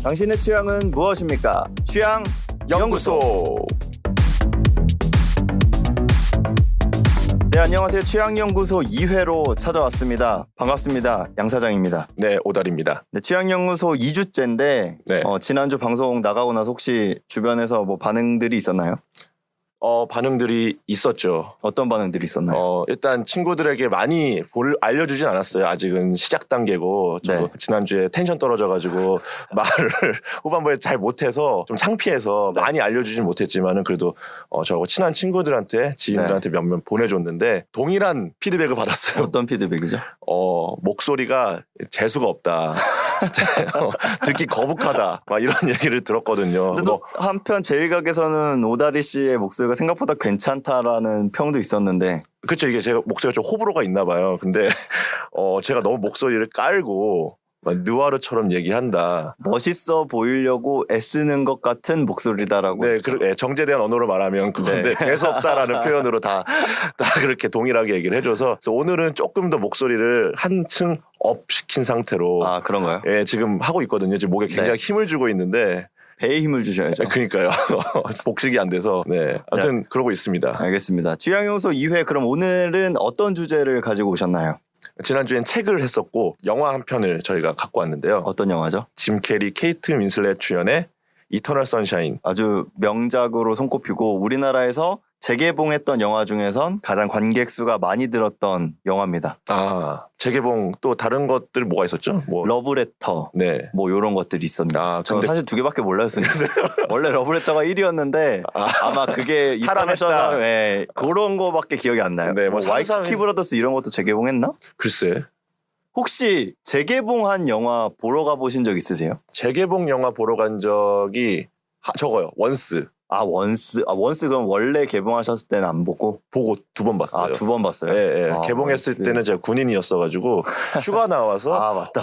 당신의 취향은 무엇입니까? 취향 연구소. 네, 안녕하세요. 취향연구소 2회로 찾아왔습니다. 반갑습니다. 양 사장입니다. 네, 오달입니다. 네, 취향연구소 2주째인데 네. 지난주 방송 나가고 나서 혹시 주변에서 뭐 반응들이 있었나요? 반응들이 있었죠. 어떤 반응들이 있었나요? 일단 친구들에게 많이 알려주진 않았어요. 아직은 시작 단계고. 네. 지난주에 텐션 떨어져가지고 말을 후반부에 잘 못해서 좀 창피해서 많이 알려주진 못했지만은 그래도 저하고 친한 친구들한테 지인들한테 몇몇 보내줬는데 동일한 피드백을 받았어요. 어떤 피드백이죠? 목소리가 재수가 없다. 듣기 거북하다. 막 이런 얘기를 들었거든요. 근데 또 한편 제일각에서는 오다리 씨의 목소리가 생각보다 괜찮다라는 평도 있었는데. 그렇죠. 이게 제가 목소리가 좀 호불호가 있나 봐요. 근데 제가 너무 목소리를 깔고 막 느와르처럼 얘기한다. 멋있어 보이려고 애쓰는 것 같은 목소리다라고. 네, 정제된 언어로 말하면 그건데 재수없다라는 표현으로 다 그렇게 동일하게 얘기를 해줘서 그래서 오늘은 조금 더 목소리를 한층 업 시킨 상태로 그런가요? 예, 지금 하고 있거든요. 지금 목에 굉장히 힘을 주고 있는데 배에 힘을 주셔야죠. 그러니까요. 복식이 안 돼서 네, 아무튼 그러고 있습니다. 알겠습니다. 취향연구소 2회 그럼 오늘은 어떤 주제를 가지고 오셨나요? 지난주엔 책을 했었고 영화 한 편을 저희가 갖고 왔는데요. 어떤 영화죠? 짐 캐리, 케이트 윈슬렛 주연의 이터널 선샤인. 아주 명작으로 손꼽히고 우리나라에서 재개봉했던 영화 중에선 가장 관객 수가 많이 들었던 영화입니다. 재개봉 또 다른 것들 뭐가 있었죠? 뭐 러브레터 네. 뭐 이런 것들이 있습니다. 저는 근데 사실 두 개밖에 몰랐습니다. 원래 러브레터가 1위였는데 아마 그게 이터널 선샤인 그런 거밖에 기억이 안 나요. 네, 뭐 와이키키 브라더스 이런 것도 재개봉했나? 글쎄. 혹시 재개봉한 영화 보러 가보신 적 있으세요? 재개봉 영화 보러 간 적이 적어요. 원스. 원스 그럼 원래 개봉하셨을 때는 안 보고? 보고 2번 봤어요. 2번 봤어요? 네. 개봉했을 원스. 때는 제가 군인이었어가지고 휴가 나와서 맞다.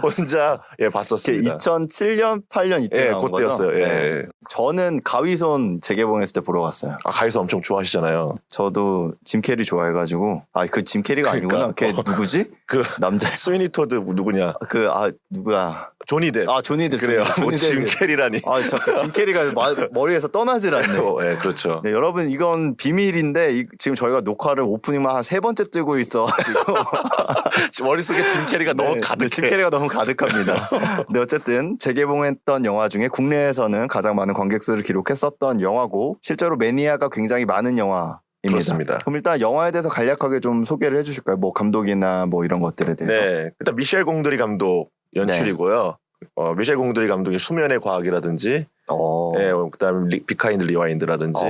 혼자 봤었습니다. 2007년, 8년 이때 나온 그때였어요. 거죠? 예. 저는 가위손 재개봉했을 때 보러 갔어요. 가위서 엄청 좋아하시잖아요. 저도 짐 캐리 좋아해가지고 그 짐 캐리가 아니구나. 걔 누구지? 그 남자. 스위니 토드 누구냐? 누구야? 조니 뎁. 조니 뎁. 그래요. 짐 캐리라니. 짐 캐리가 머리에서 떠나질 않네. 네, 그렇죠. 네, 여러분 이건 비밀인데 지금 저희가 녹화를 오프닝만 한 3번째 뜨고 있어가지고 머릿속에 짐 캐리가 너무 가득해. 짐 캐리가 너무 가득합니다. 네, 어쨌든 재개봉했던 영화 중에 국내에서는 가장 많은 관객수를 기록했었던 영화고 실제로 매니아가 굉장히 많은 영화. 그렇습니다. 그럼 일단 영화에 대해서 간략하게 좀 소개를 해주실까요? 뭐 감독이나 뭐 이런 것들에 대해서. 네, 일단 미셸 공드리 감독 연출이고요. 미셸 공드리 감독의 수면의 과학이라든지, 그다음에 비하인드 리와인드라든지,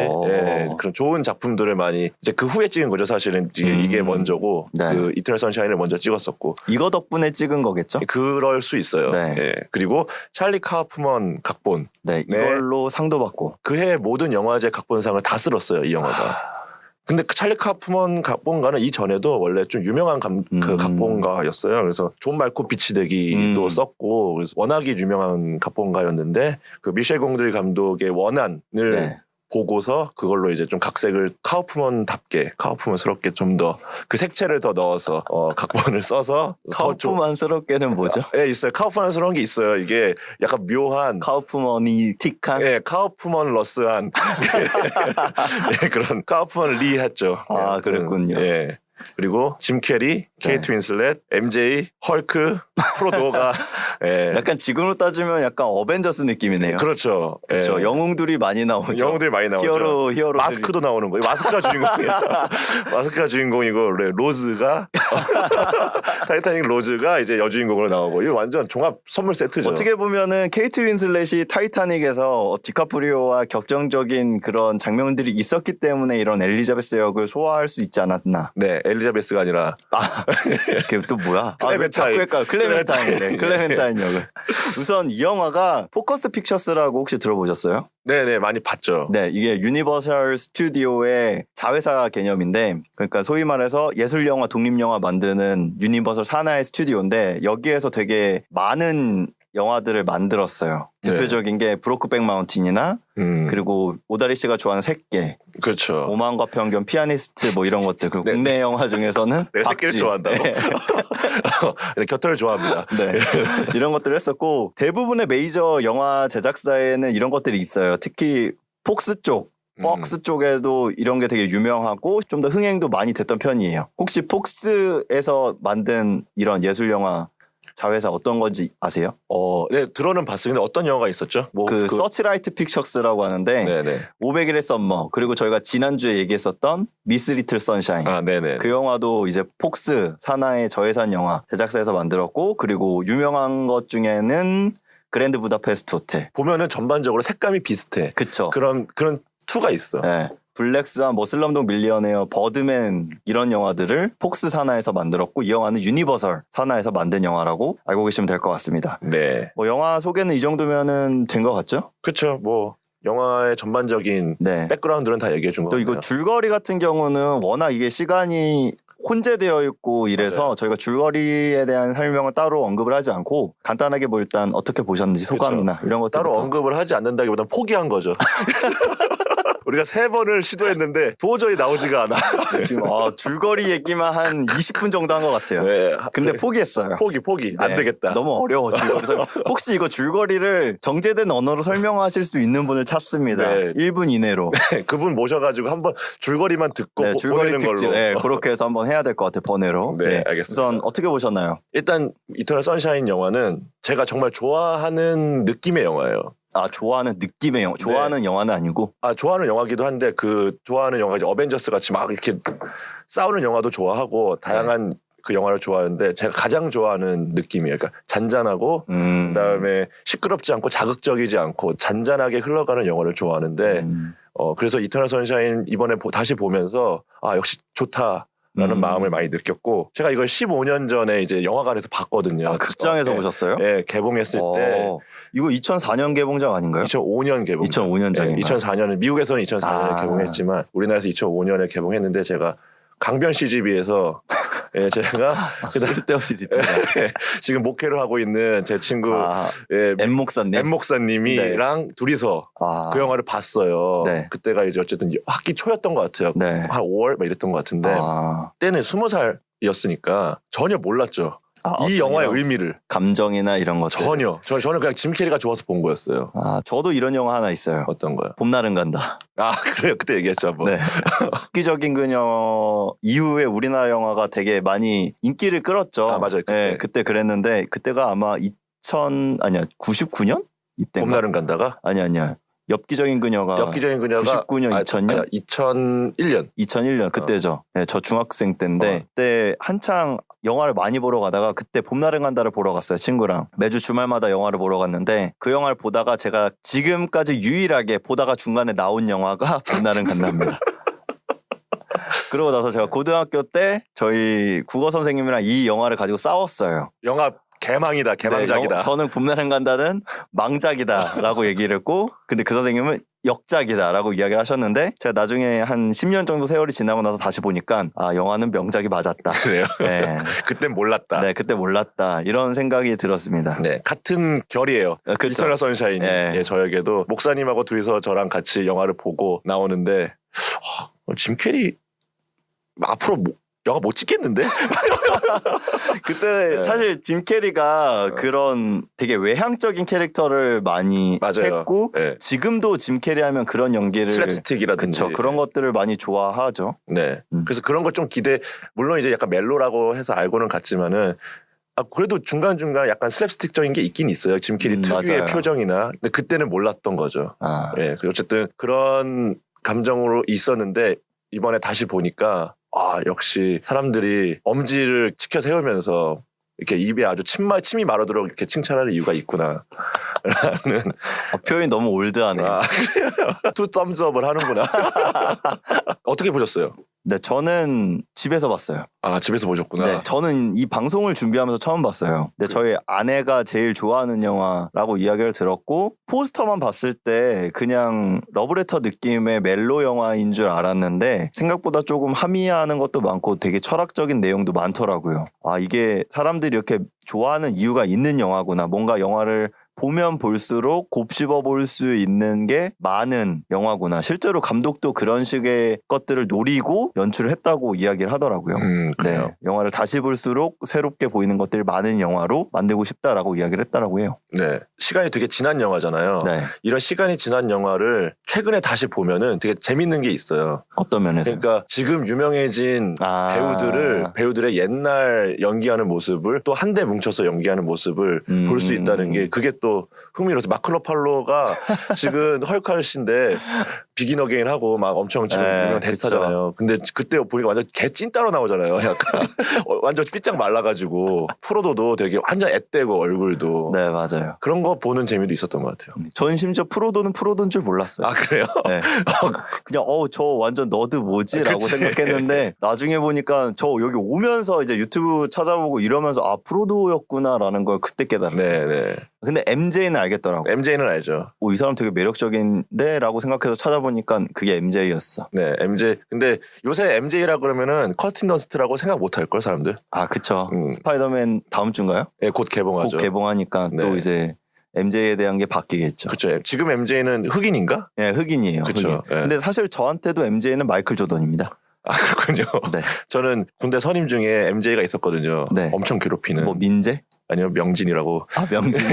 그런 좋은 작품들을 많이 이제 그 후에 찍은 거죠. 사실은 이게 먼저고, 그 이터널 선샤인을 먼저 찍었었고. 이거 덕분에 찍은 거겠죠? 그럴 수 있어요. 네. 그리고 찰리 카우프먼 각본. 네, 이걸로 상도 받고. 그해 모든 영화제 각본상을 다 쓸었어요. 이 영화가. 근데 찰리 카프먼 각본가는 이전에도 원래 좀 유명한 그 각본가였어요. 그래서 존 말코비치 대기도 썼고 그래서 워낙에 유명한 각본가였는데 그 미셸 공드리 감독의 원안을 보고서 그걸로 이제 좀 각색을 카우프먼스럽게 좀 더 그 색채를 더 넣어서 각본을 써서 카우프만스럽게는 뭐죠? 있어요. 카우프만스러운 게 있어요. 이게 약간 묘한 카우프머니틱한 카우프먼러스한 그런 카우프먼 리 했죠. 그랬군요. 그리고 짐 캐리, 케이트 윈슬렛, MJ, 헐크, 프로도가 약간 지금으로 따지면 약간 어벤져스 느낌이네요. 그렇죠. 영웅들이 많이 나오죠. 영웅들이 많이 나오죠. 히어로 마스크도 나오는 거예요. 마스크가 주인공이에요. 마스크가 주인공이고 로즈가 타이타닉 로즈가 이제 여주인공으로 나오고 이거 완전 종합 선물 세트죠. 어떻게 보면은 케이트 윈슬렛이 타이타닉에서 디카프리오와 격정적인 그런 장면들이 있었기 때문에 이런 엘리자베스 역을 소화할 수 있지 않았나. 네, 엘리자베스가 아니라 그게 또 뭐야? 클레멘타인. 클레멘타인 역을. 우선 이 영화가 포커스 픽처스라고 혹시 들어보셨어요? 네네, 많이 봤죠. 네, 이게 유니버설 스튜디오의 자회사 개념인데, 그러니까 소위 말해서 예술영화, 독립영화 만드는 유니버설 산하의 스튜디오인데, 여기에서 되게 많은 영화들을 만들었어요. 대표적인 게 브로크백 마운틴이나 그리고 오다리 씨가 좋아하는 새끼, 그렇죠. 오만과 편견, 피아니스트 뭐 이런 것들. 그리고 국내 영화 중에서는 내가 새끼를 좋아한다고? 겨털 좋아합니다. 네. 이런 것들을 했었고 대부분의 메이저 영화 제작사에는 이런 것들이 있어요. 특히 폭스 쪽. 폭스 쪽에도 이런 게 되게 유명하고 좀 더 흥행도 많이 됐던 편이에요. 혹시 폭스에서 만든 이런 예술 영화 자회사 어떤 건지 아세요? 네, 들어는 봤어요. 근데 어떤 영화가 있었죠? 뭐 서치라이트 픽처스라고 하는데 네네. 500일의 썸머 그리고 저희가 지난주에 얘기했었던 미스 리틀 선샤인 네네. 그 영화도 이제 폭스 산하의 저예산 영화 제작사에서 만들었고 그리고 유명한 것 중에는 그랜드 부다페스트 호텔 보면은 전반적으로 색감이 비슷해. 그쵸. 그런 투가 있어. 네. 블랙스완, 뭐 슬럼독 밀리어네어, 버드맨 이런 영화들을 폭스 산하에서 만들었고 이 영화는 유니버설 산하에서 만든 영화라고 알고 계시면 될 것 같습니다. 네. 뭐 영화 소개는 이 정도면은 된 것 같죠? 그렇죠. 뭐 영화의 전반적인 네. 백그라운드는 다 얘기해 준 거 또 같아요. 이거 줄거리 같은 경우는 워낙 이게 시간이 혼재되어 있고 이래서 맞아요. 저희가 줄거리에 대한 설명을 따로 언급을 하지 않고 간단하게 뭐 일단 어떻게 보셨는지 소감이나 이런 것들 따로 언급을 하지 않는다기보다는 포기한 거죠. 우리가 3번을 시도했는데 도저히 나오지가 않아. 지금 줄거리 얘기만 한 20분 정도 한 것 같아요. 네. 근데 포기했어요. 포기. 안 네. 되겠다. 너무 어려워 줄거리. 혹시 이거 줄거리를 정제된 언어로 설명하실 수 있는 분을 찾습니다. 네. 1분 이내로. 그분 모셔가지고 한번 줄거리만 듣고 네, 줄거리 보내는 특집. 걸로. 네, 그렇게 해서 한번 해야 될 것 같아요. 번외로. 네, 알겠습니다. 우선 어떻게 보셨나요? 일단 이터널 선샤인 영화는 제가 정말 좋아하는 느낌의 영화예요. 좋아하는 느낌의 영화. 좋아하는 영화는 아니고. 좋아하는 영화기도 한데 그 좋아하는 영화 이제 어벤져스 같이 막 이렇게 싸우는 영화도 좋아하고 다양한 그 영화를 좋아하는데 제가 가장 좋아하는 느낌이에요. 그러니까 잔잔하고 그다음에 시끄럽지 않고 자극적이지 않고 잔잔하게 흘러가는 영화를 좋아하는데 그래서 이터널 선샤인 이번에 다시 보면서 역시 좋다. 라는 마음을 많이 느꼈고 제가 이걸 15년 전에 이제 영화관에서 봤거든요. 극장에서 보셨어요? 네, 개봉했을 때 이거 2004년 개봉작 아닌가요? 2005년 개봉. 2005년작인가요? 2004년은 미국에서는 2004년에 개봉했지만 우리나라에서 2005년에 개봉했는데 제가 강변 CGV에서 제가 쓸데없이 디테일. 지금 목회를 하고 있는 제 친구 M 목사님. M 목사님이랑 둘이서 그 영화를 봤어요. 네. 그때가 이제 어쨌든 학기 초였던 것 같아요. 네. 한 5월 막 이랬던 것 같은데 때는 20살이었으니까 전혀 몰랐죠. 이 영화의 의미를. 감정이나 이런 것 전혀. 저는 그냥 짐 캐리가 좋아서 본 거였어요. 저도 이런 영화 하나 있어요. 어떤 거요? 봄날은 간다. 그래요. 그때 얘기했죠 한번. 네. 획기적인 그녀 이후에 우리나라 영화가 되게 많이 인기를 끌었죠. 맞아요. 그때 그랬는데 그때가 아마 99년? 이때인가? 봄날은 간다가? 아니야. 엽기적인 그녀가 99년, 2000년? 2001년. 2001년 그때죠. 네, 저 중학생 때인데 그때 한창 영화를 많이 보러 가다가 그때 봄날은 간다를 보러 갔어요. 친구랑. 매주 주말마다 영화를 보러 갔는데 그 영화를 보다가 제가 지금까지 유일하게 보다가 중간에 나온 영화가 봄날은 간다입니다. 그러고 나서 제가 고등학교 때 저희 국어 선생님이랑 이 영화를 가지고 싸웠어요. 영화 개망이다. 개망작이다. 저는 봄날은 간다는 망작이다라고 얘기를 했고 근데 그 선생님은 역작이다라고 이야기를 하셨는데 제가 나중에 한 10년 정도 세월이 지나고 나서 다시 보니까 영화는 명작이 맞았다. 그래요? 네. 그땐 몰랐다. 네, 그때 몰랐다. 이런 생각이 들었습니다. 네, 같은 결이에요. 그쵸. 이터널 선샤인이 저에게도 목사님하고 둘이서 저랑 같이 영화를 보고 나오는데 짐 캐리 앞으로 영화 못 찍겠는데? 그때 사실 짐 캐리가 그런 되게 외향적인 캐릭터를 많이 했고 지금도 짐 캐리 하면 그런 연기를 슬랩스틱이라든지 그런 것들을 많이 좋아하죠. 네. 그래서 그런 것 좀 물론 이제 약간 멜로라고 해서 알고는 갔지만은 그래도 중간중간 약간 슬랩스틱적인 게 있긴 있어요. 짐 캐리 특유의 맞아요. 표정이나. 근데 그때는 몰랐던 거죠. 어쨌든 그런 감정으로 있었는데 이번에 다시 보니까 역시 사람들이 엄지를 치켜 세우면서 이렇게 입에 아주 침이 마르도록 이렇게 칭찬하는 이유가 있구나. 라는 표현이 너무 올드하네요. 그래요? 투 썸즈업을 하는구나. 어떻게 보셨어요? 네, 저는 집에서 봤어요. 집에서 보셨구나. 네, 저는 이 방송을 준비하면서 처음 봤어요. 근데 저희 아내가 제일 좋아하는 영화라고 이야기를 들었고 포스터만 봤을 때 그냥 러브레터 느낌의 멜로 영화인 줄 알았는데 생각보다 조금 함의하는 것도 많고 되게 철학적인 내용도 많더라고요. 이게 사람들이 이렇게 좋아하는 이유가 있는 영화구나. 뭔가 영화를 보면 볼수록 곱씹어 볼 수 있는 게 많은 영화구나. 실제로 감독도 그런 식의 것들을 노리고 연출을 했다고 이야기를 하더라고요. 그래요. 네, 영화를 다시 볼수록 새롭게 보이는 것들이 많은 영화로 만들고 싶다라고 이야기를 했다라고 해요. 네. 시간이 되게 지난 영화잖아요. 네, 이런 시간이 지난 영화를 최근에 다시 보면은 되게 재밌는 게 있어요. 어떤 면에서? 그러니까 지금 유명해진 배우들의 옛날 연기하는 모습을 또 한데 뭉쳐서 연기하는 모습을 볼 수 있다는 게 그게 또 흥미로워서 마크 러팔로가 지금 헐크 아저씨인데 비긴 어게인 하고 막 엄청 지금 네, 유명했잖아요. 근데 그때 보니까 완전 개 찐따로 나오잖아요. 약간 완전 삐짝 말라가지고 프로도도 되게 완전 앳되고 얼굴도 네, 맞아요. 그런 거 보는 재미도 있었던 것 같아요. 전 심지어 프로도는 프로도인 줄 몰랐어요. 아 그래요? 네. 그냥 저 완전 너드 뭐지라고 그치. 생각했는데 나중에 보니까 저 여기 오면서 이제 유튜브 찾아보고 이러면서 프로도였구나라는 걸 그때 깨달았어요. 네네. 근데 MJ는 알겠더라고. MJ는 알죠. 이 사람 되게 매력적인데라고 생각해서 찾아보니까 그게 MJ였어. 네, MJ. 근데 요새 MJ라 그러면은 커스틴 던스트라고 생각 못 할 걸 사람들. 아, 그쵸. 스파이더맨 다음 주인가요? 예, 곧 개봉하죠. 곧 개봉하니까 네. 또 이제 MJ에 대한 게 바뀌겠죠. 그렇죠. 지금 MJ는 흑인인가? 예, 흑인이에요. 그쵸. 흑인. 예. 근데 사실 저한테도 MJ는 마이클 조던입니다. 아 그렇군요. 네. 저는 군대 선임 중에 MJ가 있었거든요. 네. 엄청 괴롭히는. 뭐 민재? 아니요 명진이라고. 아, 명진.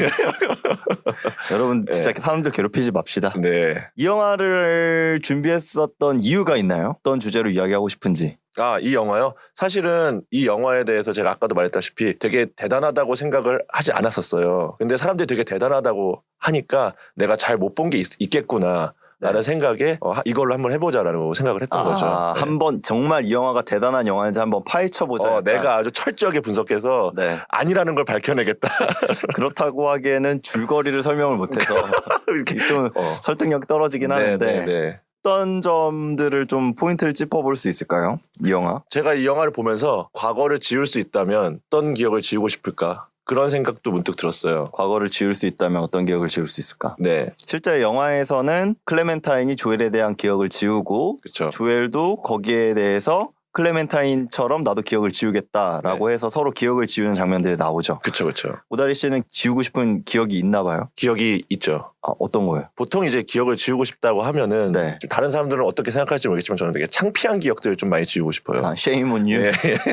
여러분 진짜 네. 사람들 괴롭히지 맙시다. 네. 이 영화를 준비했었던 이유가 있나요? 어떤 주제로 이야기하고 싶은지. 아, 이 영화요? 사실은 이 영화에 대해서 제가 아까도 말했다시피 되게 대단하다고 생각을 하지 않았었어요. 근데 사람들이 되게 대단하다고 하니까 내가 잘 못 본 게 있겠구나. 라는 생각에 이걸로 한번 해보자라는 생각을 했던 거죠. 네. 한번 정말 이 영화가 대단한 영화인지 한번 파헤쳐보자. 약간. 내가 아주 철저하게 분석해서 네. 아니라는 걸 밝혀내겠다. 그렇다고 하기에는 줄거리를 설명을 못해서 이렇게 좀 설득력이 떨어지긴 하는데 네. 어떤 점들을 좀 포인트를 짚어볼 수 있을까요? 이 영화? 제가 이 영화를 보면서 과거를 지울 수 있다면 어떤 기억을 지우고 싶을까? 그런 생각도 문득 들었어요. 과거를 지울 수 있다면 어떤 기억을 지울 수 있을까? 네, 실제 영화에서는 클레멘타인이 조엘에 대한 기억을 지우고 그렇죠. 조엘도 거기에 대해서 클레멘타인처럼 나도 기억을 지우겠다라고 해서 서로 기억을 지우는 장면들이 나오죠. 그렇죠. 오다리 씨는 지우고 싶은 기억이 있나 봐요? 기억이 있죠. 어떤 거예요? 보통 이제 기억을 지우고 싶다고 하면은 네. 좀 다른 사람들은 어떻게 생각할지 모르겠지만 저는 되게 창피한 기억들을 좀 많이 지우고 싶어요. Shame on you? 예,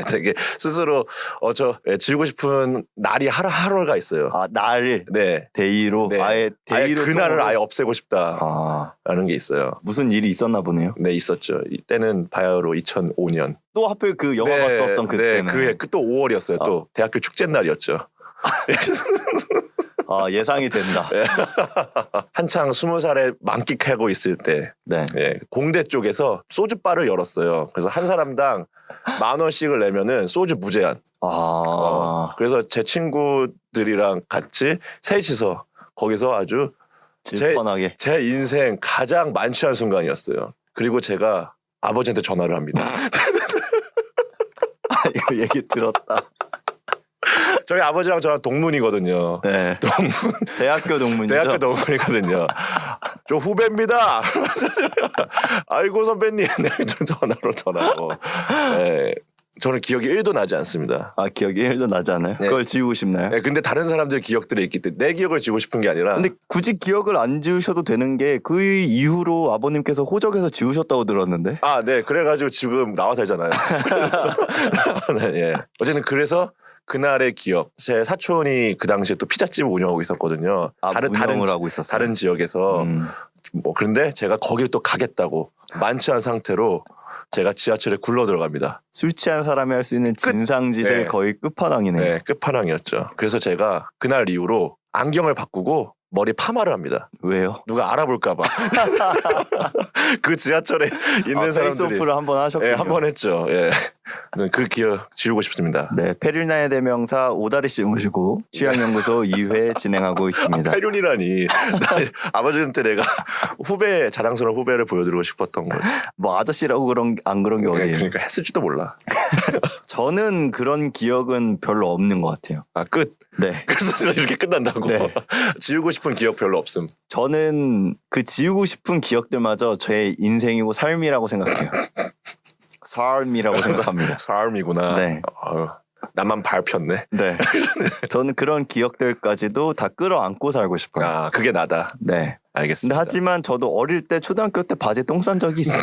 되게 스스로 지우고 싶은 날이 하루가 있어요. 날 네. 데이로 네. 아예 데이로 그날을 통으로? 아예 없애고 싶다라는 게 있어요. 무슨 일이 있었나 보네요. 네, 있었죠. 이때는 바야흐로 2005년. 또 하필 그 영화 봤었던 그때는 또 5월이었어요. 또 대학교 축제 날이었죠. 예상이 된다. 한창 20살에 만끽하고 있을 때 네. 공대 쪽에서 소주바를 열었어요. 그래서 한 사람당 10,000원씩을 내면은 소주 무제한. 그래서 제 친구들이랑 같이 셋이서 거기서 아주 질펀하게 제 인생 가장 만취한 순간이었어요. 그리고 제가 아버지한테 전화를 합니다. 이거 얘기 들었다. 저희 아버지랑 저랑 동문이거든요. 네. 대학교 동문이죠. 대학교 동문이거든요. 저 후배입니다. 아이고 선배님. 네, 전화로. 네. 저는 기억이 1도 나지 않습니다. 기억이 1도 나지 않아요? 네. 그걸 지우고 싶나요? 네, 근데 다른 사람들 기억들이 있기 때문에 내 기억을 지우고 싶은 게 아니라. 근데 굳이 기억을 안 지우셔도 되는 게 그 이후로 아버님께서 호적에서 지우셨다고 들었는데. 네. 그래가지고 지금 나와서 하잖아요. 네, 예. 어쨌든 그래서 그날의 기억. 제 사촌이 그 당시에 또 피자집을 운영하고 있었거든요. 운영을 하고 있었어요. 다른 지역에서. 그런데 제가 거길 또 가겠다고 만취한 상태로 제가 지하철에 굴러 들어갑니다. 술 취한 사람이 할 수 있는 진상짓의 네. 거의 끝판왕이네요. 네, 끝판왕이었죠. 그래서 제가 그날 이후로 안경을 바꾸고 머리 파마를 합니다. 왜요? 누가 알아볼까봐. 그 지하철에 있는 사람들이. 페이스오프를 한번 하셨군요. 예, 한번 했죠. 예. 그 기억 지우고 싶습니다. 네, 페륜나의 대명사 오다리 씨 모시고 취향연구소 2회 진행하고 있습니다. 페륜이라니. 아버지한테 내가 자랑스러운 후배를 보여드리고 싶었던 거지. 뭐 아저씨라고 안 그런 게 어디예요? 그러니까 했을지도 몰라. 저는 그런 기억은 별로 없는 것 같아요. 끝. 네. 그래서 이렇게 끝난다고. 네. 지우고 싶은 기억 별로 없음. 저는 그 지우고 싶은 기억들마저 제 인생이고 삶이라고 생각해요. 삶이라고 생각합니다. 삶이구나. 네. 나만 밟혔네. 네. 저는 그런 기억들까지도 다 끌어안고 살고 싶어요. 아, 그게 나다. 네. 근데 알겠습니다. 하지만 저도 어릴 때 초등학교 때 바지에 똥 싼 적이 있어요.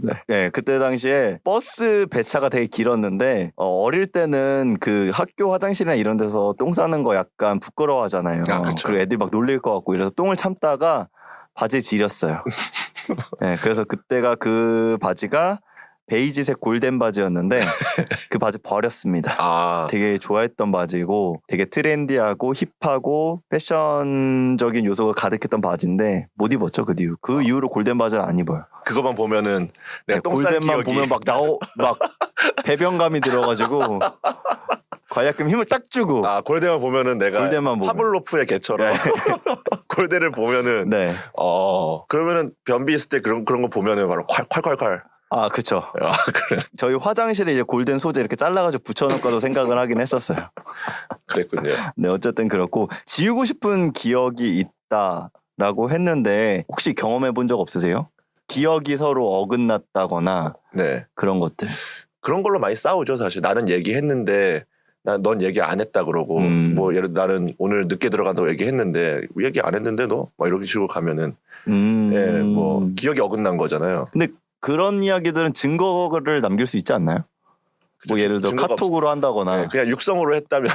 네. 네, 그때 당시에 버스 배차가 되게 길었는데 어릴 때는 그 학교 화장실이나 이런 데서 똥 싸는 거 약간 부끄러워하잖아요. 아, 그쵸. 그리고 애들이 막 놀릴 것 같고 이래서 똥을 참다가 바지에 지렸어요. 네, 그래서 그때가 그 바지가 베이지색 골덴 바지였는데 그 바지 버렸습니다. 아, 되게 좋아했던 바지고 되게 트렌디하고 힙하고 패션적인 요소가 가득했던 바지인데 못 입었죠 그 뒤로. 그 이후로 골덴 바지를 안 입어요. 그거만 보면은 내가 똥싼 골덴만 기억이 보면 막 배변감이 들어가지고 관략금 힘을 딱 주고. 아, 골덴만 보면은 내가 골덴만 보면. 파블로프의 개처럼 골덴을 보면은 네. 그러면은 변비 있을 때 그런 거 보면은 바로 콸콸콸콸. 아 그쵸. 아, 그래. 저희 화장실에 이제 골덴 소재 이렇게 잘라가지고 붙여놓을까도 생각을 하긴 했었어요. 그랬군요. 네 어쨌든 그렇고 지우고 싶은 기억이 있다라고 했는데 혹시 경험해 본 적 없으세요? 기억이 서로 어긋났다거나 네. 그런 것들. 그런 걸로 많이 싸우죠, 사실. 나는 얘기했는데 넌 얘기 안 했다 그러고 뭐 예를 들어 나는 오늘 늦게 들어간다고 얘기했는데 얘기 안 했는데 너 막 이런 식으로 가면은 예, 뭐 기억이 어긋난 거잖아요. 근데 그런 이야기들은 증거를 남길 수 있지 않나요? 뭐 예를 들어 증거가 카톡으로 한다거나. 예, 그냥 육성으로 했다면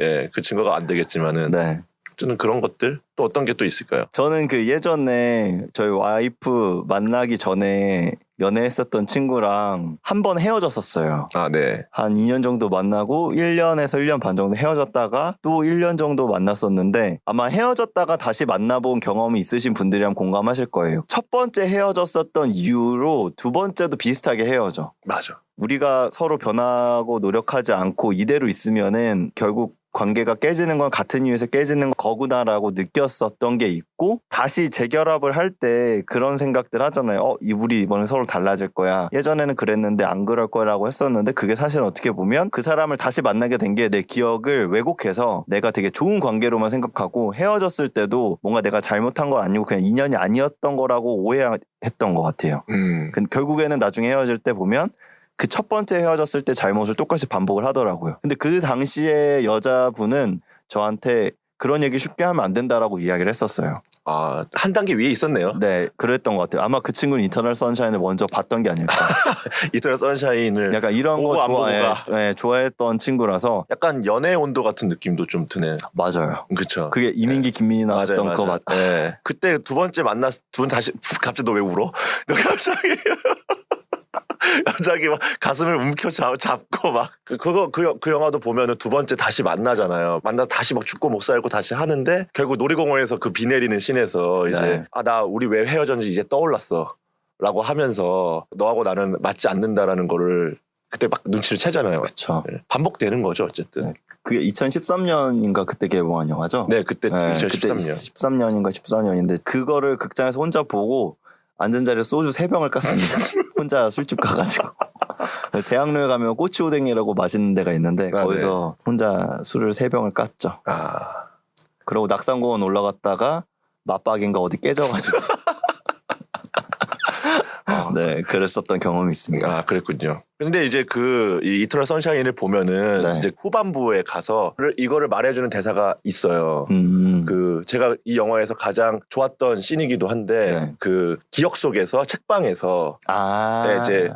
예, 그 증거가 안 되겠지만은 네. 저는 그런 것들 또 어떤 게 또 있을까요? 저는 그 예전에 저희 와이프 만나기 전에 연애했었던 친구랑 한 번 헤어졌었어요. 아, 네. 한 2년 정도 만나고 1년에서 1년 반 정도 헤어졌다가 또 1년 정도 만났었는데 아마 헤어졌다가 다시 만나본 경험이 있으신 분들이랑 공감하실 거예요. 첫 번째 헤어졌었던 이유로 두 번째도 비슷하게 헤어져. 맞아. 우리가 서로 변하고 노력하지 않고 이대로 있으면은 결국 관계가 깨지는 건 같은 이유에서 깨지는 거구나라고 느꼈었던 게 있고 다시 재결합을 할 때 그런 생각들 하잖아요. 우리 이번에 서로 달라질 거야. 예전에는 그랬는데 안 그럴 거라고 했었는데 그게 사실 어떻게 보면 그 사람을 다시 만나게 된 게 내 기억을 왜곡해서 내가 되게 좋은 관계로만 생각하고 헤어졌을 때도 뭔가 내가 잘못한 건 아니고 그냥 인연이 아니었던 거라고 오해했던 것 같아요. 근데 결국에는 나중에 헤어질 때 보면 그 첫 번째 헤어졌을 때 잘못을 똑같이 반복을 하더라고요. 근데 그 당시에 여자분은 저한테 그런 얘기 쉽게 하면 안 된다라고 이야기를 했었어요. 아, 한 단계 위에 있었네요. 네, 그랬던 것 같아요. 아마 그 친구는 이터널 선샤인을 먼저 봤던 게 아닐까. 이터널 선샤인을 약간 이런 보고 거 안 보고가. 좋아했던 친구라서. 약간 연애 온도 같은 느낌도 좀 드네. 맞아요. 그렇죠. 그게 이민기 김민희 나왔던 맞아요, 그거 맞아요. 맞. 네. 그때 두 번째 두 분 다시 갑자기 너 왜 울어? 너 갑자기 막 가슴을 잡고 막 그 영화도 보면은 두 번째 다시 만나잖아요. 만나 다시 막 죽고 목 살고 다시 하는데 결국 놀이공원에서 그 비 내리는 씬에서 이제 네. 나 우리 왜 헤어졌는지 이제 떠올랐어라고 하면서 너하고 나는 맞지 않는다라는 거를 그때 막 눈치를 채잖아요. 그쵸. 네. 반복되는 거죠 어쨌든. 네. 그게 2013년인가 그때 개봉한 영화죠? 네, 그때 네, 2013년. 그때 13년인가 14년인데 그거를 극장에서 혼자 보고 앉은 자리에 소주 3병을 깠습니다. 혼자 술집 가가지고. 대학로에 가면 꼬치오뎅이라고 맛있는 데가 있는데 거기서 혼자 술을 3병을 깠죠. 아. 그리고 낙산공원 올라갔다가 맞박인가 어디 깨져가지고. 네, 그랬었던 경험이 있습니다. 아, 그랬군요. 근데 이제 이 이터널 선샤인을 보면은 네. 이제 후반부에 가서 이거를 말해주는 대사가 있어요. 제가 이 영화에서 가장 좋았던 씬이기도 한데 네. 그 기억 속에서 책방에서 네, 이제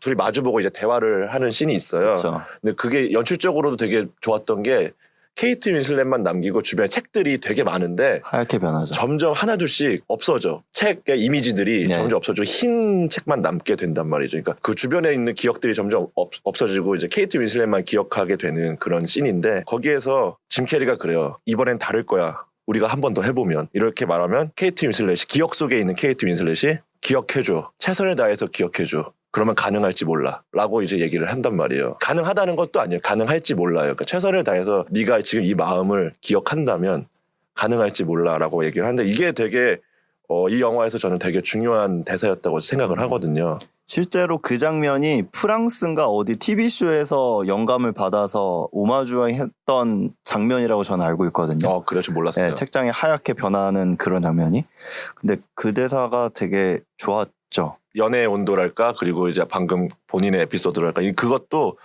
둘이 마주보고 이제 대화를 하는 씬이 있어요. 그쵸. 근데 그게 연출적으로도 되게 좋았던 게 케이트 윈슬렛만 남기고 주변에 책들이 되게 많은데 하얗게 변하죠. 점점 하나둘씩 없어져. 책의 이미지들이 네. 점점 없어져. 흰 책만 남게 된단 말이죠. 그러니까 그 주변에 있는 기억들이 점점 없어지고 이제 케이트 윈슬렛만 기억하게 되는 그런 씬인데 거기에서 짐 캐리가 그래요. 이번엔 다를 거야. 우리가 한 번 더 해보면. 이렇게 말하면 케이트 윈슬렛이 기억 속에 있는 케이트 윈슬렛이 기억해줘. 최선을 다해서 기억해줘. 그러면 가능할지 몰라 라고 이제 얘기를 한단 말이에요. 가능하다는 것도 아니에요. 가능할지 몰라요. 그러니까 최선을 다해서 네가 지금 이 마음을 기억한다면 가능할지 몰라 라고 얘기를 하는데 이게 되게 이 영화에서 저는 되게 중요한 대사였다고 생각을 하거든요. 실제로 그 장면이 프랑스인가 어디 TV쇼에서 영감을 받아서 오마주했던 장면이라고 저는 알고 있거든요. 그래요? 저 몰랐어요. 네, 책장이 하얗게 변하는 그런 장면이. 근데 그 대사가 되게 좋았죠. 연애의 온도랄까 그리고 이제 방금 본인의 에피소드랄까 그것도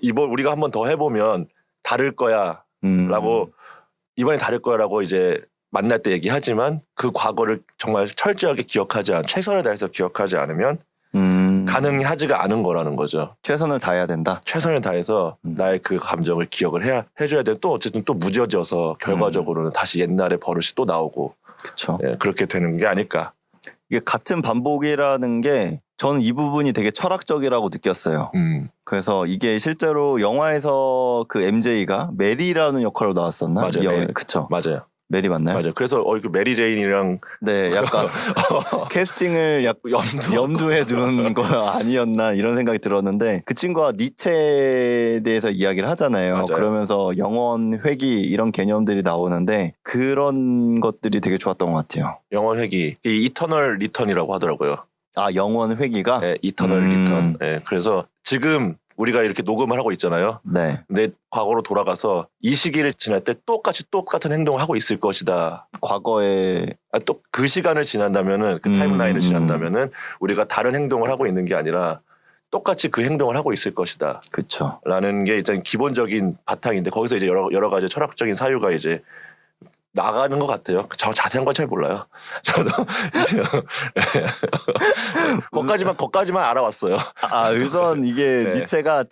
이번 우리가 한 번 더 해보면 다를 거야. 라고 이번에 다를 거라고 이제 만날 때 얘기하지만 그 과거를 정말 철저하게 최선을 다해서 기억하지 않으면 가능하지가 않은 거라는 거죠. 최선을 다해야 된다. 최선을 다해서 나의 그 감정을 기억을 해줘야 돼. 또 어쨌든 또 무뎌져서 결과적으로는 다시 옛날의 버릇이 또 나오고. 그렇죠. 예, 그렇게 되는 게 아닐까. 이게 같은 반복이라는 게 저는 이 부분이 되게 철학적이라고 느꼈어요. 그래서 이게 실제로 영화에서 그 MJ가 메리라는 역할로 나왔었나? 맞아요. 그쵸. 맞아요. 메리 맞나요? 맞아요. 그래서 그 메리 제인이랑 네, 약간 캐스팅을 염두에 둔 거 아니었나 이런 생각이 들었는데 그 친구가 니체에 대해서 이야기를 하잖아요. 맞아요. 그러면서 영원 회귀 이런 개념들이 나오는데 그런 것들이 되게 좋았던 것 같아요. 영원 회귀, 이 이터널 리턴이라고 하더라고요. 아, 영원 회귀가? 네, 이터널 리턴. 네, 그래서 지금 우리가 이렇게 녹음을 하고 있잖아요. 네. 근데 과거로 돌아가서 이 시기를 지날 때 똑같은 행동을 하고 있을 것이다. 과거에 또 그 시간을 지난다면은 그 타임라인을 지난다면은 우리가 다른 행동을 하고 있는 게 아니라 똑같이 그 행동을 하고 있을 것이다. 그쵸. 라는 게 일단 기본적인 바탕인데 거기서 이제 여러 가지 철학적인 사유가 이제 나가는 것 같아요. 저 자세한 건 잘 몰라요. 저도 거기까지만 알아왔어요. 우선 이게 네. 니체가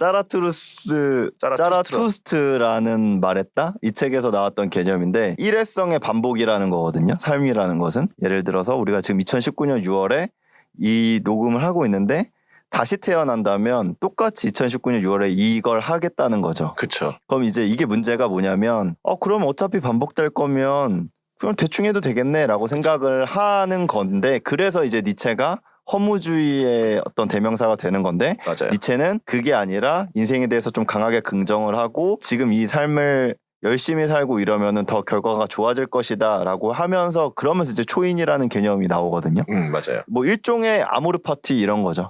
짜라투스트라는 말했다? 이 책에서 나왔던 개념인데 일회성의 반복이라는 거거든요. 삶이라는 것은. 예를 들어서 우리가 지금 2019년 6월에 이 녹음을 하고 있는데 다시 태어난다면 똑같이 2019년 6월에 이걸 하겠다는 거죠. 그렇죠. 그럼 이제 이게 문제가 뭐냐면 그럼 어차피 반복될 거면 그럼 대충 해도 되겠네라고 생각을 하는 건데 그래서 이제 니체가 허무주의의 어떤 대명사가 되는 건데 맞아요. 니체는 그게 아니라 인생에 대해서 좀 강하게 긍정을 하고 지금 이 삶을 열심히 살고 이러면은 더 결과가 좋아질 것이다라고 하면서 그러면서 이제 초인이라는 개념이 나오거든요. 맞아요. 뭐 일종의 아모르 파티 이런 거죠.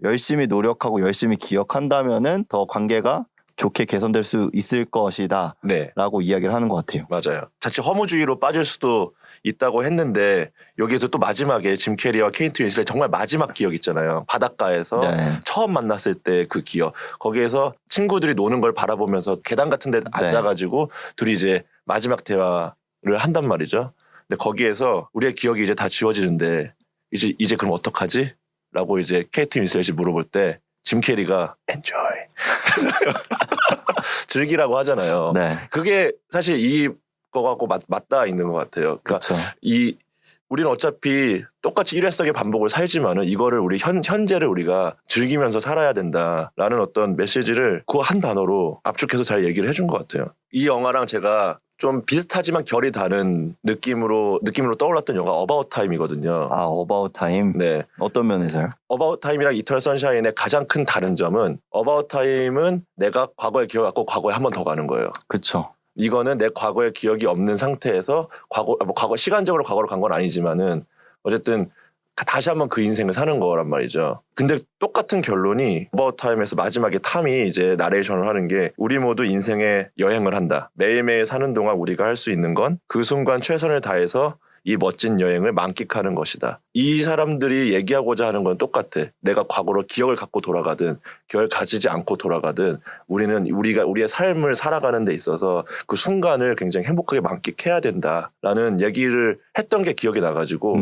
열심히 노력하고 열심히 기억한다면은 더 관계가 좋게 개선될 수 있을 것이다. 네. 라고 이야기를 하는 것 같아요. 맞아요. 자칫 허무주의로 빠질 수도 있다고 했는데 여기에서 또 마지막에 짐 캐리와 케이트 윈슬렛 정말 마지막 기억 있잖아요. 바닷가에서 네. 처음 만났을 때 그 기억. 거기에서 친구들이 노는 걸 바라보면서 계단 같은 데 앉아가지고 둘이 이제 마지막 대화를 한단 말이죠. 근데 거기에서 우리의 기억이 이제 다 지워지는데 이제 그럼 어떡하지? 라고 이제 케이트 윈슬렛이 물어볼 때 짐 캐리가 enjoy. 즐기라고 하잖아요. 네. 그게 사실 이거 갖고 맞닿아 있는 것 같아요. 그러니까 그렇죠. 우리는 어차피 똑같이 일회성의 반복을 살지만은 이거를 우리 현재를 우리가 즐기면서 살아야 된다라는 어떤 메시지를 그 한 단어로 압축해서 잘 얘기를 해준 것 같아요. 이 영화랑 제가 좀 비슷하지만 결이 다른 느낌으로 떠올랐던 영화가 어바웃 타임이거든요. 어바웃 타임? 네. 어떤 면에서요? 어바웃 타임이랑 이터널 선샤인의 가장 큰 다른 점은 어바웃 타임은 내가 과거의 기억을 갖고 과거에 한 번 더 가는 거예요. 그렇죠. 이거는 내 과거의 기억이 없는 상태에서 과거 시간적으로 과거로 간 건 아니지만은 어쨌든 다시 한번 그 인생을 사는 거란 말이죠. 근데 똑같은 결론이 어바웃 타임에서 마지막에 탐이 이제 나레이션을 하는 게 우리 모두 인생의 여행을 한다. 매일매일 사는 동안 우리가 할 수 있는 건 그 순간 최선을 다해서 이 멋진 여행을 만끽하는 것이다. 이 사람들이 얘기하고자 하는 건 똑같아. 내가 과거로 기억을 갖고 돌아가든 기억을 가지지 않고 돌아가든 우리의 삶을 살아가는 데 있어서 그 순간을 굉장히 행복하게 만끽해야 된다라는 얘기를 했던 게 기억이 나가지고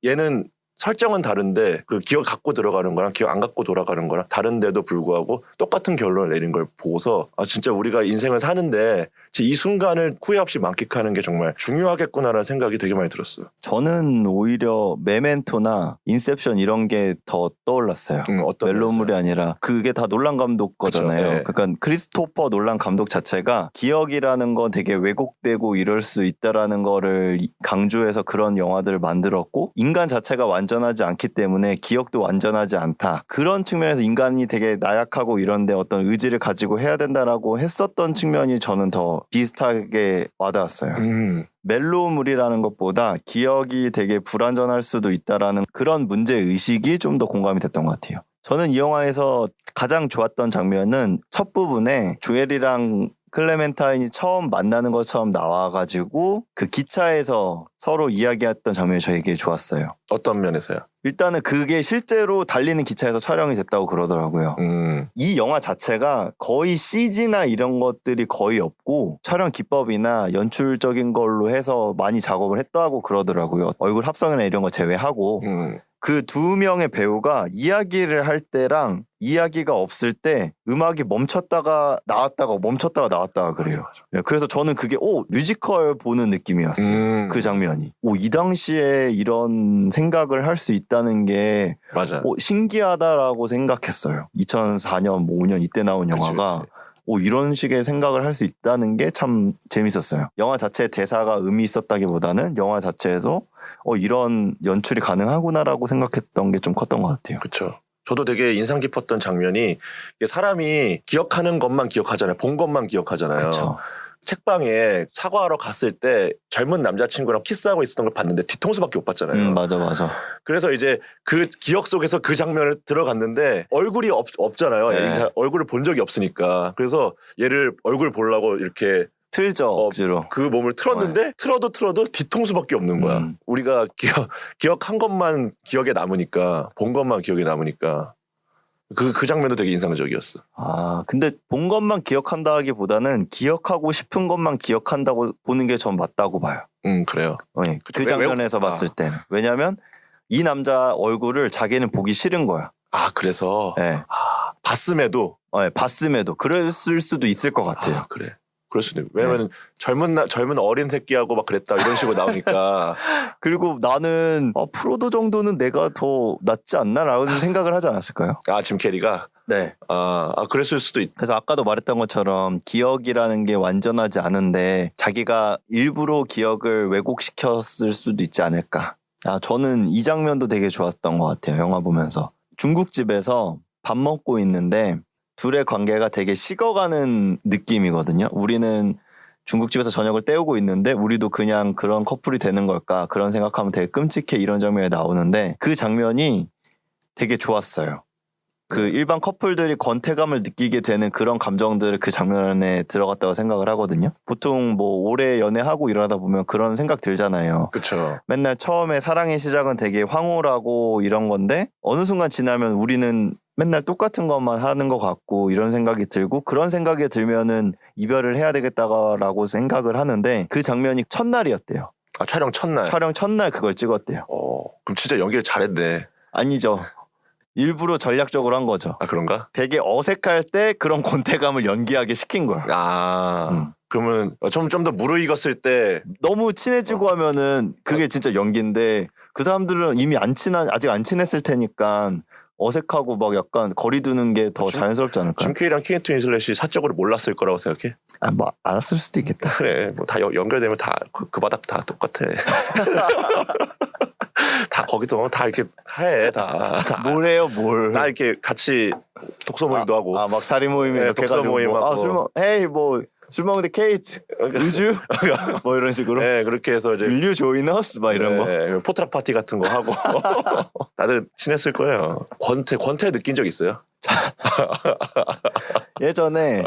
얘는 설정은 다른데 그 기억 갖고 들어가는 거랑 기억 안 갖고 돌아가는 거랑 다른데도 불구하고 똑같은 결론을 내린 걸 보고서 진짜 우리가 인생을 사는데 이 순간을 후회 없이 만끽하는 게 정말 중요하겠구나라는 생각이 되게 많이 들었어요. 저는 오히려 메멘토나 인셉션 이런 게 더 떠올랐어요. 어떤 멜로물이 아니라 그게 다 놀란 감독 거잖아요. 그쵸, 네. 그러니까 크리스토퍼 놀란 감독 자체가 기억이라는 건 되게 왜곡되고 이럴 수 있다라는 거를 강조해서 그런 영화들을 만들었고 인간 자체가 완전하지 않기 때문에 기억도 완전하지 않다. 그런 측면에서 인간이 되게 나약하고 이런데 어떤 의지를 가지고 해야 된다라고 했었던 측면이 저는 더 비슷하게 와닿았어요. 멜로물이라는 것보다 기억이 되게 불완전할 수도 있다라는 그런 문제의식이 좀 더 공감이 됐던 것 같아요. 저는 이 영화에서 가장 좋았던 장면은 첫 부분에 조엘이랑 클레멘타인이 처음 만나는 것처럼 나와가지고 그 기차에서 서로 이야기했던 장면이 저에게 좋았어요. 어떤 면에서요? 일단은 그게 실제로 달리는 기차에서 촬영이 됐다고 그러더라고요. 이 영화 자체가 거의 CG나 이런 것들이 거의 없고 촬영 기법이나 연출적인 걸로 해서 많이 작업을 했다고 그러더라고요. 얼굴 합성이나 이런 거 제외하고 그 두 명의 배우가 이야기를 할 때랑 이야기가 없을 때 음악이 멈췄다가 나왔다가 그래요. 네, 그래서 저는 그게 뮤지컬 보는 느낌이었어요. 그 장면이. 이 당시에 이런 생각을 할 수 있다는 게 맞아. 신기하다라고 생각했어요. 2004년, 5년 이때 나온 영화가 그치. 이런 식의 생각을 할 수 있다는 게 참 재밌었어요. 영화 자체 대사가 의미 있었다기보다는 영화 자체에서 이런 연출이 가능하구나라고 생각했던 게 좀 컸던 것 같아요. 그렇죠. 저도 되게 인상 깊었던 장면이 이게 사람이 기억하는 것만 기억하잖아요. 본 것만 기억하잖아요. 그렇죠. 책방에 사과하러 갔을 때 젊은 남자친구랑 키스하고 있었던 걸 봤는데 뒤통수밖에 못 봤잖아요. 맞아. 그래서 이제 그 기억 속에서 그 장면을 들어갔는데 얼굴이 없잖아요. 네. 얼굴을 본 적이 없으니까. 그래서 얘를 얼굴 보려고 이렇게 틀죠, 억지로. 그 몸을 틀었는데 틀어도 뒤통수밖에 없는 거야. 우리가 기억한 것만 기억에 남으니까, 본 것만 기억에 남으니까. 그 장면도 되게 인상적이었어. 근데 본 것만 기억한다기보다는 기억하고 싶은 것만 기억한다고 보는 게 전 맞다고 봐요. 그래요. 네, 그 장면에서 봤을 때는. 왜냐면 이 남자 얼굴을 자기는 보기 싫은 거야. 그래서 네. 봤음에도 봤음에도 그랬을 수도 있을 것 같아요. 그래. 그럴 수도 있고. 왜냐면 젊은 어린 새끼하고 막 그랬다 이런 식으로 나오니까. 그리고 나는 프로도 정도는 내가 더 낫지 않나라는 생각을 하지 않았을까요? 짐 캐리가. 네. 그랬을 수도 있. 그래서 아까도 말했던 것처럼 기억이라는 게 완전하지 않은데 자기가 일부러 기억을 왜곡시켰을 수도 있지 않을까. 저는 이 장면도 되게 좋았던 것 같아요. 영화 보면서. 중국집에서 밥 먹고 있는데 둘의 관계가 되게 식어가는 느낌이거든요. 우리는 중국집에서 저녁을 때우고 있는데 우리도 그냥 그런 커플이 되는 걸까 그런 생각하면 되게 끔찍해 이런 장면이 나오는데 그 장면이 되게 좋았어요. 그 일반 커플들이 권태감을 느끼게 되는 그런 감정들을 그 장면에 들어갔다고 생각을 하거든요. 보통 뭐 오래 연애하고 이러다 보면 그런 생각 들잖아요. 그렇죠. 맨날 처음에 사랑의 시작은 되게 황홀하고 이런 건데 어느 순간 지나면 우리는 맨날 똑같은 것만 하는 것 같고 이런 생각이 들고 그런 생각이 들면은 이별을 해야 되겠다라고 생각을 하는데 그 장면이 첫날이었대요. 촬영 첫날. 촬영 첫날 그걸 찍었대요. 그럼 진짜 연기를 잘했네. 아니죠. 일부러 전략적으로 한 거죠. 그런가? 되게 어색할 때 그런 권태감을 연기하게 시킨 거야. 그러면 좀 더 무르익었을 때 너무 친해지고 하면은 그게 진짜 연기인데 그 사람들은 이미 아직 안 친했을 테니까 어색하고 막 약간 거리 두는 게 더 자연스럽지 않을까요? 짐 캐리랑 케이트 윈슬렛이 사적으로 몰랐을 거라고 생각해? 뭐 알았을 수도 있겠다. 그래, 뭐 다 연결되면 다 그 바닥 다 똑같아. 다 거기서 다 이렇게 해, 다. 뭐래요, 뭘? 다 이렇게 같이 독서 모임도 하고. 막 자리 모임에 네, 이렇게 독서 해가지고 모임하고. 헤이 술 먹는데 케이트, 우주 뭐 이런 식으로. 네, 그렇게 해서 이제 Will you join us? 막 이런 거. 포트락 파티 같은 거 하고. 다들 친했을 거예요. 권태 느낀 적 있어요? 예전에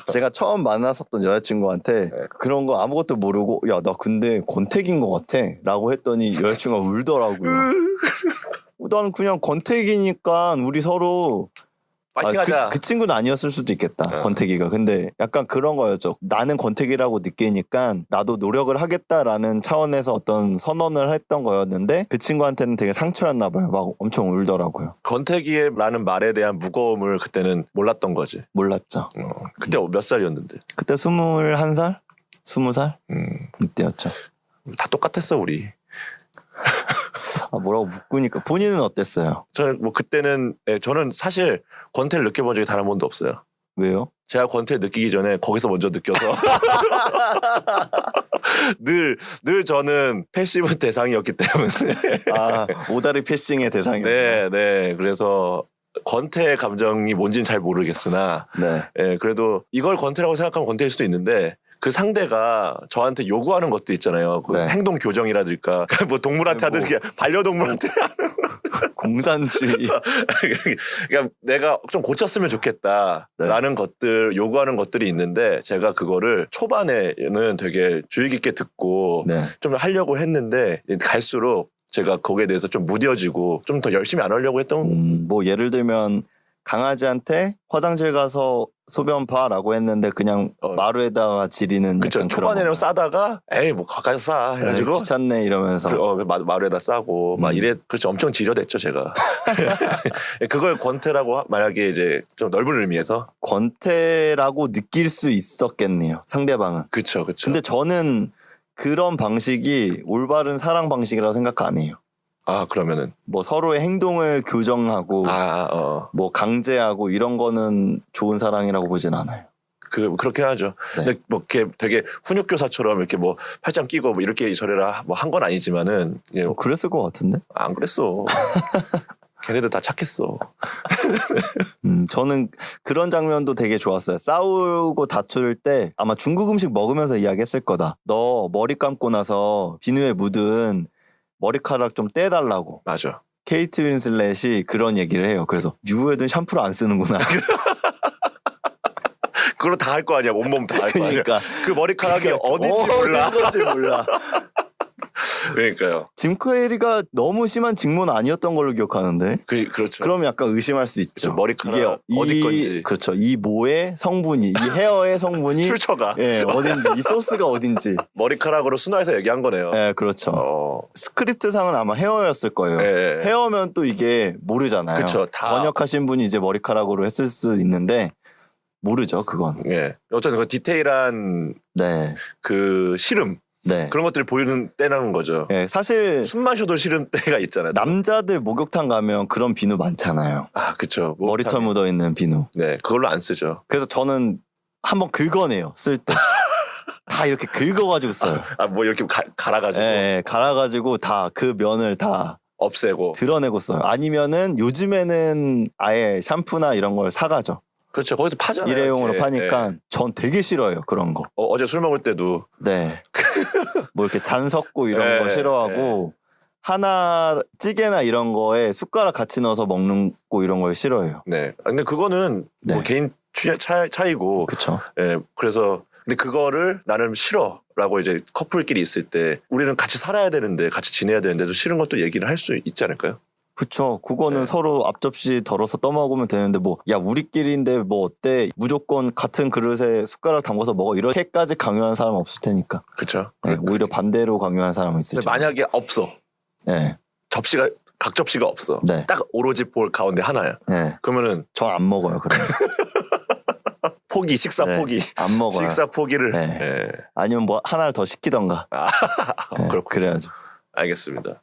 제가 처음 만났었던 여자친구한테 그런 거 아무것도 모르고 야, 나 근데 권태기인 것 같아 라고 했더니 여자친구가 울더라고요. 난 그냥 권태기니까 우리 서로 파이팅하자. 그 친구는 아니었을 수도 있겠다. 권태기가. 근데 약간 그런 거였죠. 나는 권태기라고 느끼니까 나도 노력을 하겠다라는 차원에서 어떤 선언을 했던 거였는데 그 친구한테는 되게 상처였나 봐요. 막 엄청 울더라고요. 권태기라는 말에 대한 무거움을 그때는 몰랐던 거지. 몰랐죠. 그때 몇 살이었는데? 그때 21살? 20살? 이때였죠. 다 똑같았어 우리. 뭐라고 묻으니까 본인은 어땠어요? 저는 뭐 그때는 저는 사실 권태를 느껴본 적이 단 한 번도 없어요. 왜요? 제가 권태를 느끼기 전에 거기서 먼저 느껴서 늘 저는 패시브 대상이었기 때문에 오다리 패싱의 대상이었죠. 네. 그래서 권태의 감정이 뭔지는 잘 모르겠으나 그래도 이걸 권태라고 생각하면 권태일 수도 있는데 그 상대가 저한테 요구하는 것도 있잖아요. 그 행동 교정이라든가 뭐 동물한테 하듯이 반려동물한테 공산주의. 그러니까 내가 좀 고쳤으면 좋겠다라는 것들 요구하는 것들이 있는데 제가 그거를 초반에는 되게 주의 깊게 듣고 네. 좀 하려고 했는데 갈수록 제가 거기에 대해서 좀 무뎌지고 좀 더 열심히 안 하려고 했던 뭐 예를 들면 강아지한테 화장실 가서 소변 봐라고 했는데 그냥 마루에다가 지리는 그쵸. 약간 초반에는 그런 싸다가 에이 뭐 가까이서 싸 해가지고 귀찮네 이러면서 마루에다 싸고 막 이래 그렇죠. 엄청 지려댔죠 제가. 그걸 권태라고 만약에 이제 좀 넓은 의미에서 권태라고 느낄 수 있었겠네요 상대방은. 그쵸. 근데 저는 그런 방식이 올바른 사랑 방식이라고 생각 안 해요. 아 그러면은 뭐 서로의 행동을 교정하고 뭐 강제하고 이런 거는 좋은 사랑이라고 보진 않아요. 그렇게 하죠. 네. 근데 뭐 이렇게 되게 훈육교사처럼 이렇게 뭐 팔짱 끼고 뭐 이렇게 저래라 뭐 한 건 아니지만은 그랬을 것 같은데. 안 그랬어. 걔네들 다 착했어. 저는 그런 장면도 되게 좋았어요. 싸우고 다툴 때 아마 중국 음식 먹으면서 이야기했을 거다. 너 머리 감고 나서 비누에 묻은 머리카락 좀 떼달라고. 맞아. 케이트 윈슬렛이 그런 얘기를 해요. 그래서 미국애들은 샴푸를 안 쓰는구나. 그걸로 다 할 거 아니야. 온몸 다 할 거 아니야. 그러니까 그 머리카락이 어딘지 몰라. 어딘지 몰라. 그러니까요. 짐 커리가 너무 심한 직모는 아니었던 걸로 기억하는데. 그렇죠. 그럼 약간 의심할 수 있죠. 그렇죠. 머리카락 어디 건지. 그렇죠. 이 모의 성분이, 이 헤어의 성분이 출처가. 예, 어딘지, 이 소스가 어딘지. 머리카락으로 순화해서 얘기한 거네요. 예, 그렇죠. 스크립트상은 아마 헤어였을 거예요. 예. 헤어면 또 이게 모르잖아요. 그쵸, 다. 번역하신 분이 이제 머리카락으로 했을 수 있는데 모르죠, 그건. 예. 어쨌든 그 디테일한 네. 그 시름 네. 그런 것들을 보이는 때라는 거죠. 예, 사실 숨만 쉬어도 싫은 때가 있잖아요. 남자들 목욕탕 가면 그런 비누 많잖아요. 아, 그쵸. 머리털 묻어 있는 비누. 네, 그걸로 안 쓰죠. 그래서 저는 한번 긁어내요, 쓸 때. 다 이렇게 긁어가지고 써요. 뭐 이렇게 갈아가지고 예, 갈아가지고 다 그 면을 다 없애고. 드러내고 써요. 아니면은 요즘에는 아예 샴푸나 이런 걸 사가죠. 그렇죠. 거기서 파잖아요. 일회용으로 이렇게. 파니까 예. 전 되게 싫어요, 그런 거. 어제 술 먹을 때도 네. 뭐 이렇게 잔 섞고 이런 네, 거 싫어하고 하나 찌개나 이런 거에 숟가락 같이 넣어서 먹는 거 이런 걸 싫어해요. 네. 근데 그거는 뭐 네. 개인 차이고. 그렇죠. 예. 그래서 근데 그거를 나는 싫어라고 이제 커플끼리 있을 때 우리는 같이 살아야 되는데 같이 지내야 되는데도 싫은 것도 얘기를 할 수 있지 않을까요? 그쵸. 그거는 네. 서로 앞접시 덜어서 떠먹으면 되는데 뭐 야 우리끼리인데 뭐 어때 무조건 같은 그릇에 숟가락 담궈서 먹어 이렇게까지 강요하는 사람은 없을 테니까. 그렇죠. 네, 오히려 반대로 강요하는 사람은 있을 근데 죠. 만약에 없어. 네. 접시가 각 접시가 없어. 네. 딱 오로지 볼 가운데 하나야. 네. 그러면은 전 안 먹어요. 그러면. 포기 식사 네, 포기. 안 먹어요. 식사 포기를. 네. 예. 아니면 뭐 하나를 더 시키던가. 네, 그렇군요. 그래야죠. 알겠습니다.